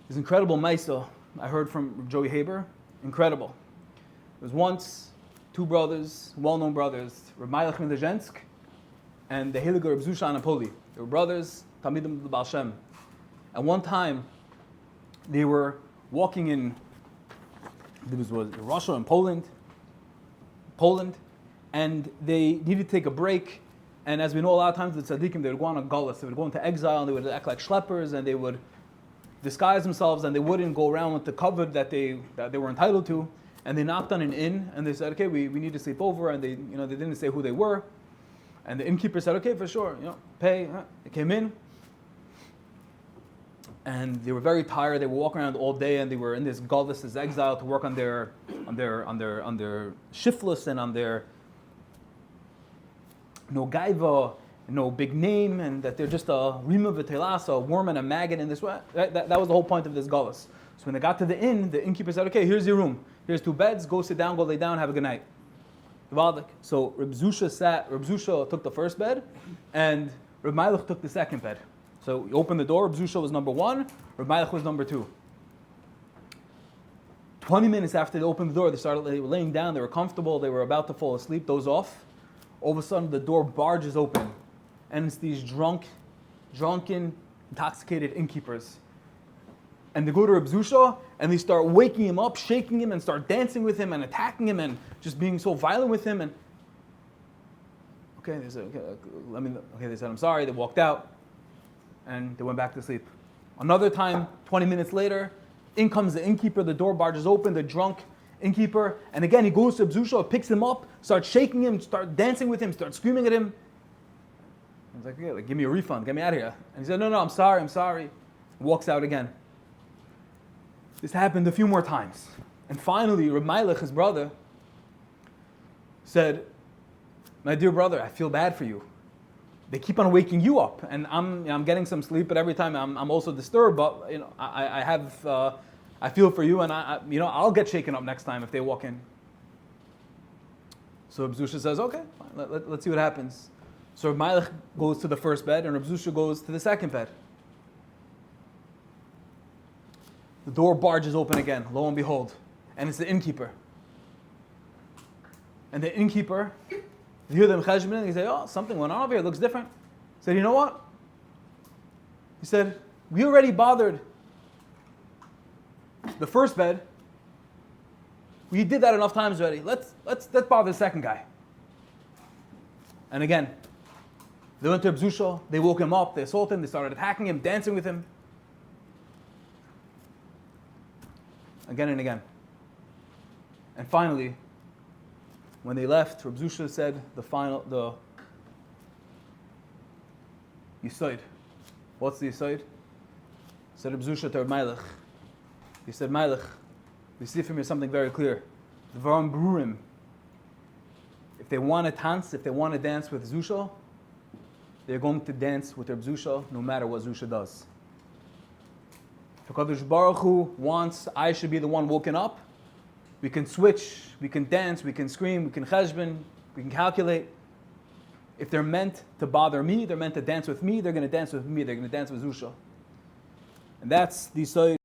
This incredible Maisa I heard from Joey Haber. Incredible. There was once two brothers, well-known brothers, Reb Meilech Milezhensk and the Heilige Reb Zusha Anapoli. They were brothers, Talmidim of the Baal Shem. And one time, they were walking in, there was Russia and Poland, and they needed to take a break. And as we know, a lot of times the tzaddikim, they would go on a gullus, they would go into exile, and they would act like schleppers, and they would disguise themselves, and they wouldn't go around with the cover that they were entitled to. And they knocked on an inn, and they said, okay, we need to sleep over, and they didn't say who they were. And the innkeeper said, okay, for sure, pay. They came in, and they were very tired. They were walking around all day, and they were in this gullus, this exile, to work on their shiftless and on their no gaiva, no big name, and that they're just a rima v'telas, a worm and a maggot in this way. That was the whole point of this gullus. So when they got to the inn, the innkeeper said, okay, here's your room. Here's 2 beds. Go sit down, go lay down, have a good night. So Reb Zusha took the first bed, and Reb Meilech took the second bed. So he opened the door, Reb Zusha was number 1, Reb Meilech was number 2. 20 minutes after they opened the door, they were laying down, they were comfortable, they were about to fall asleep, doze off. All of a sudden the door barges open, and it's these drunken, intoxicated innkeepers. And they go to Reb Zusha, and they start waking him up, shaking him, and start dancing with him, and attacking him, and just being so violent with him. And they said, they said, I'm sorry. They walked out, and they went back to sleep. Another time, 20 minutes later, in comes the innkeeper. The door barges open. The drunk innkeeper, and again he goes to Reb Zusha, picks him up, starts shaking him, starts dancing with him, starts screaming at him. He's like, okay, give me a refund, get me out of here. And he said, no, I'm sorry. Walks out again. This happened a few more times. And finally, Reb Meilech, his brother, said, my dear brother, I feel bad for you. They keep on waking you up, and I'm getting some sleep, but every time I'm also disturbed. But I feel for you, and I'll get shaken up next time if they walk in. So Reb Zusha says, okay, fine, let's see what happens. So Reb Meilech goes to the first bed, and Reb Zusha goes to the second bed. The door barges open again, lo and behold, and it's the innkeeper. And the innkeeper, you hear them cheshbon, and he say, oh, something went on over here, it looks different. He said, you know what? He said, we already bothered the first bed. We did that enough times already. Let's bother the second guy. And again, they went to Reb Zusha, they woke him up, they assaulted him, they started attacking him, dancing with him. Again and again. And finally, when they left, Reb Zusha said the Yisoid. What's the Yisoid? Said Reb Zusha to Reb Meilech. He said, Meilech, we see from here something very clear. Dvarim Brurim. If they want to dance with Zusha, they're going to dance with Reb Zusha no matter what Zusha does. If HaKadosh Baruch Hu wants I should be the one woken up, we can switch, we can dance, we can scream, we can cheshbon, we can calculate. If they're meant to bother me, they're meant to dance with me, they're going to dance with me, they're going to dance with Zusha. And that's the side